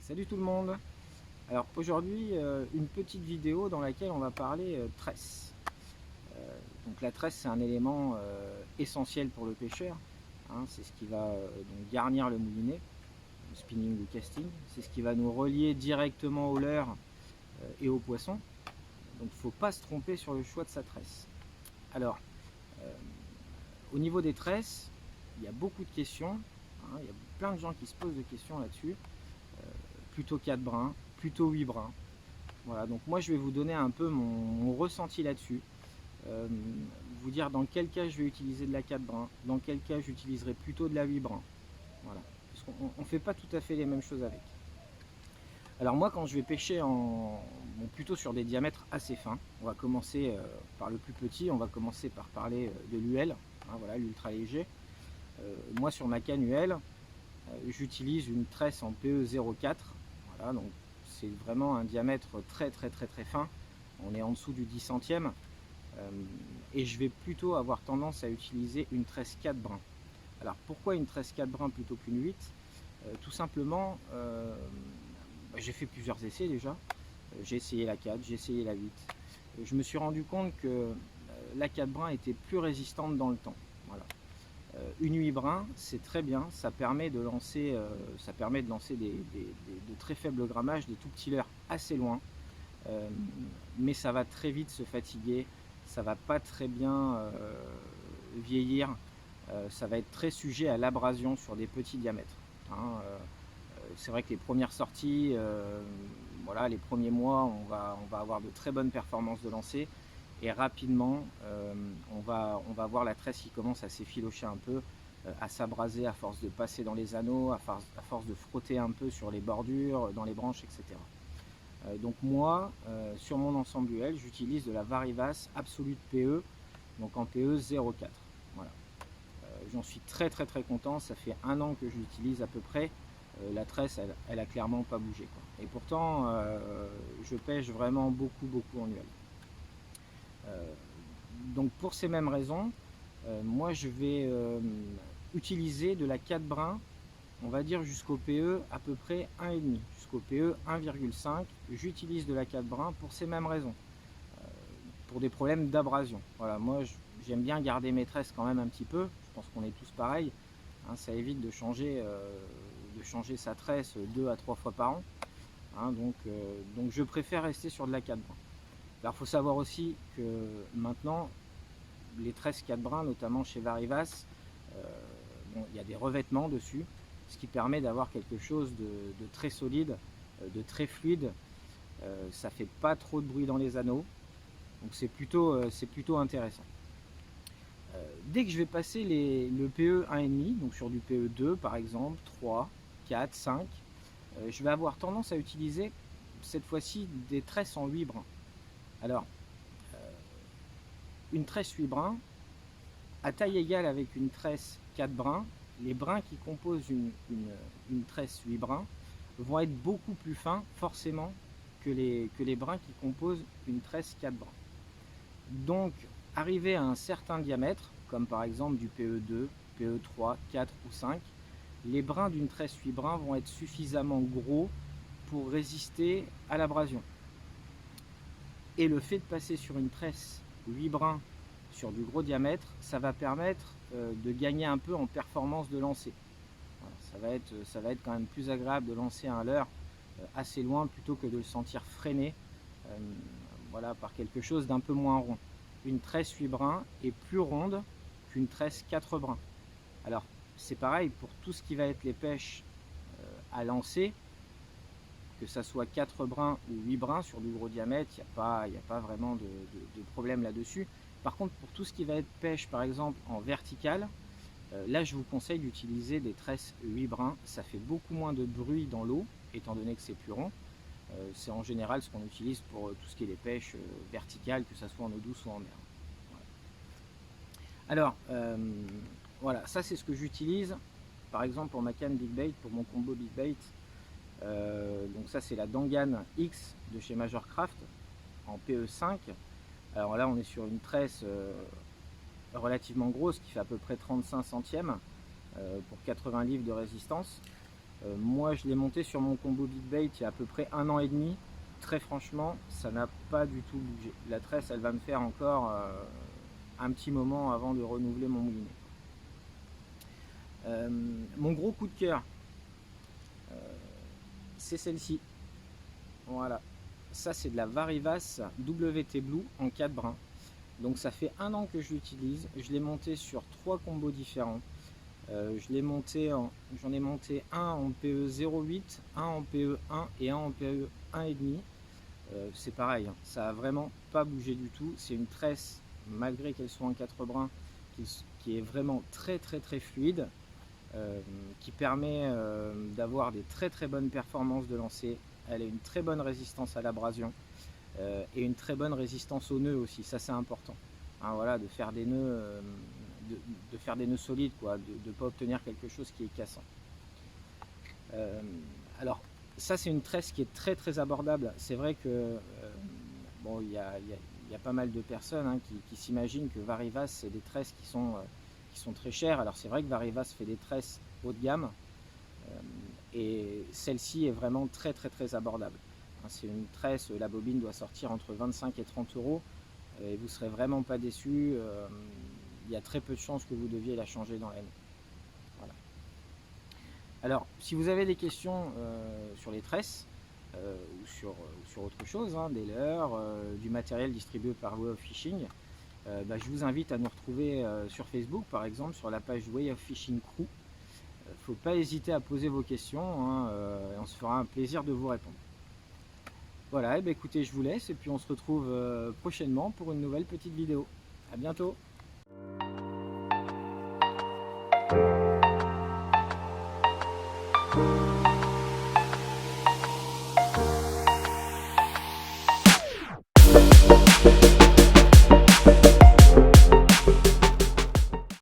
Salut tout le monde. Alors aujourd'hui une petite vidéo dans laquelle on va parler tresse. Donc la tresse, c'est un élément essentiel pour le pêcheur, hein. C'est ce qui va donc garnir le moulinet, le spinning ou casting. C'est ce qui va nous relier directement au leurre et au poisson. Donc il ne faut pas se tromper sur le choix de sa tresse. Alors au niveau des tresses, il y a beaucoup de questions, hein. Il y a plein de gens qui se posent des questions là-dessus. Plutôt 4 brins, plutôt 8 brins. Voilà, donc moi je vais vous donner un peu mon ressenti là-dessus. Vous dire dans quel cas je vais utiliser de la 4 brins, dans quel cas j'utiliserai plutôt de la 8 brins. Voilà, parce qu'on ne fait pas tout à fait les mêmes choses avec. Alors moi quand je vais pêcher plutôt sur des diamètres assez fins, on va commencer par le plus petit, on va commencer par parler de l'UL, hein, voilà, l'ultra léger. Moi sur ma canne UL, j'utilise une tresse en PE 04, voilà, donc c'est vraiment un diamètre très fin, on est en dessous du 10 centième, et je vais plutôt avoir tendance à utiliser une tresse 4 brins. Alors pourquoi une tresse 4 brins plutôt qu'une 8? Tout simplement, j'ai fait plusieurs essais déjà, j'ai essayé la 4, j'ai essayé la 8, je me suis rendu compte que la 4 brins était plus résistante dans le temps. Voilà. Une 8 brins, c'est très bien, ça permet de lancer, de très faibles grammages, des tout petits leurres assez loin, mais ça va très vite se fatiguer, ça va pas très bien vieillir, ça va être très sujet à l'abrasion sur des petits diamètres, hein. C'est vrai que les premières sorties, voilà, les premiers mois, on va avoir de très bonnes performances de lancer, et rapidement on va voir la tresse qui commence à s'effilocher un peu, à s'abraser à force de passer dans les anneaux, à force de frotter un peu sur les bordures, dans les branches, etc. Donc moi, sur mon ensemble UL, j'utilise de la Varivas Absolute PE, donc en PE 04. Voilà. J'en suis très content, ça fait 1 an que je l'utilise à peu près. La tresse, elle a clairement pas bougé, quoi. Et pourtant, je pêche vraiment beaucoup en UL. Donc pour ces mêmes raisons, moi je vais utiliser de la 4 brins, on va dire jusqu'au PE à peu près 1,5, jusqu'au PE 1,5, j'utilise de la 4 brins pour ces mêmes raisons, pour des problèmes d'abrasion. Voilà, moi j'aime bien garder mes tresses quand même un petit peu, je pense qu'on est tous pareils, hein, ça évite de changer sa tresse 2 à 3 fois par an, hein, donc je préfère rester sur de la 4 brins. Alors il faut savoir aussi que maintenant, les tresses 4 brins, notamment chez Varivas, bon, il y a des revêtements dessus, ce qui permet d'avoir quelque chose de très solide, de très fluide. Ça fait pas trop de bruit dans les anneaux, donc c'est plutôt intéressant. Dès que je vais passer le PE 1,5, donc sur du PE 2 par exemple, 3, 4, 5, je vais avoir tendance à utiliser cette fois-ci des tresses en 8 brins. Alors, une tresse 8 brins, à taille égale avec une tresse 4 brins, les brins qui composent une tresse 8 brins vont être beaucoup plus fins forcément que les brins qui composent une tresse 4 brins. Donc arrivé à un certain diamètre, comme par exemple du PE2, PE3, 4 ou 5, les brins d'une tresse 8 brins vont être suffisamment gros pour résister à l'abrasion. Et le fait de passer sur une tresse 8 brins sur du gros diamètre, ça va permettre de gagner un peu en performance de lancer. Voilà, ça va être quand même plus agréable de lancer un leurre assez loin plutôt que de le sentir freiner, voilà, par quelque chose d'un peu moins rond. Une tresse 8 brins est plus ronde qu'une tresse 4 brins. Alors c'est pareil pour tout ce qui va être les pêches à lancer, que ça soit 4 brins ou 8 brins sur du gros diamètre, il n'y a pas vraiment de problème là-dessus. Par contre, pour tout ce qui va être pêche, par exemple en vertical, là je vous conseille d'utiliser des tresses 8 brins. Ça fait beaucoup moins de bruit dans l'eau, étant donné que c'est plus rond. C'est en général ce qu'on utilise pour tout ce qui est les pêches verticales, que ce soit en eau douce ou en mer. Voilà. Alors, voilà, ça c'est ce que j'utilise, par exemple pour ma canne Big Bait, pour mon combo Big Bait. Donc ça c'est la Dangan X de chez Majorcraft en PE5. Alors là on est sur une tresse relativement grosse qui fait à peu près 35 centièmes pour 80 livres de résistance. Moi je l'ai monté sur mon combo Big Bait il y a à peu près 1 an et demi. Très franchement, ça n'a pas du tout bougé. La tresse, elle va me faire encore un petit moment avant de renouveler mon moulinet. Mon gros coup de cœur, c'est celle-ci. Voilà, ça c'est de la Varivas WT Blue en 4 brins. Donc ça fait 1 an que je l'utilise. Je l'ai monté sur 3 combos différents. J'en ai monté un en PE 0,8, un en PE 1 et un en PE 1,5. C'est pareil, hein, ça a vraiment pas bougé du tout. C'est une tresse, malgré qu'elle soit en 4 brins, qui est vraiment très fluide, qui permet d'avoir des très bonnes performances de lancer. Elle a une très bonne résistance à l'abrasion et une très bonne résistance aux nœuds aussi, ça c'est important. Hein, voilà, de faire des nœuds, de faire des nœuds solides, quoi, de ne pas obtenir quelque chose qui est cassant. Alors ça c'est une tresse qui est très abordable. C'est vrai que bon, il y a pas mal de personnes hein, qui s'imaginent que Varivas c'est des tresses qui sont très chères. Alors c'est vrai que Varivas fait des tresses haut de gamme et celle-ci est vraiment très abordable. C'est une tresse, la bobine doit sortir entre 25 et 30 euros et vous ne serez vraiment pas déçu. Il y a très peu de chances que vous deviez la changer dans l'année. Voilà. Alors, si vous avez des questions sur les tresses ou sur autre chose, hein, des leurres, du matériel distribué par Way of Fishing, je vous invite à nous retrouver sur Facebook, par exemple, sur la page Way of Fishing Crew. Faut pas hésiter à poser vos questions, hein, et on se fera un plaisir de vous répondre. Voilà, et bien écoutez, je vous laisse et puis on se retrouve prochainement pour une nouvelle petite vidéo. À bientôt.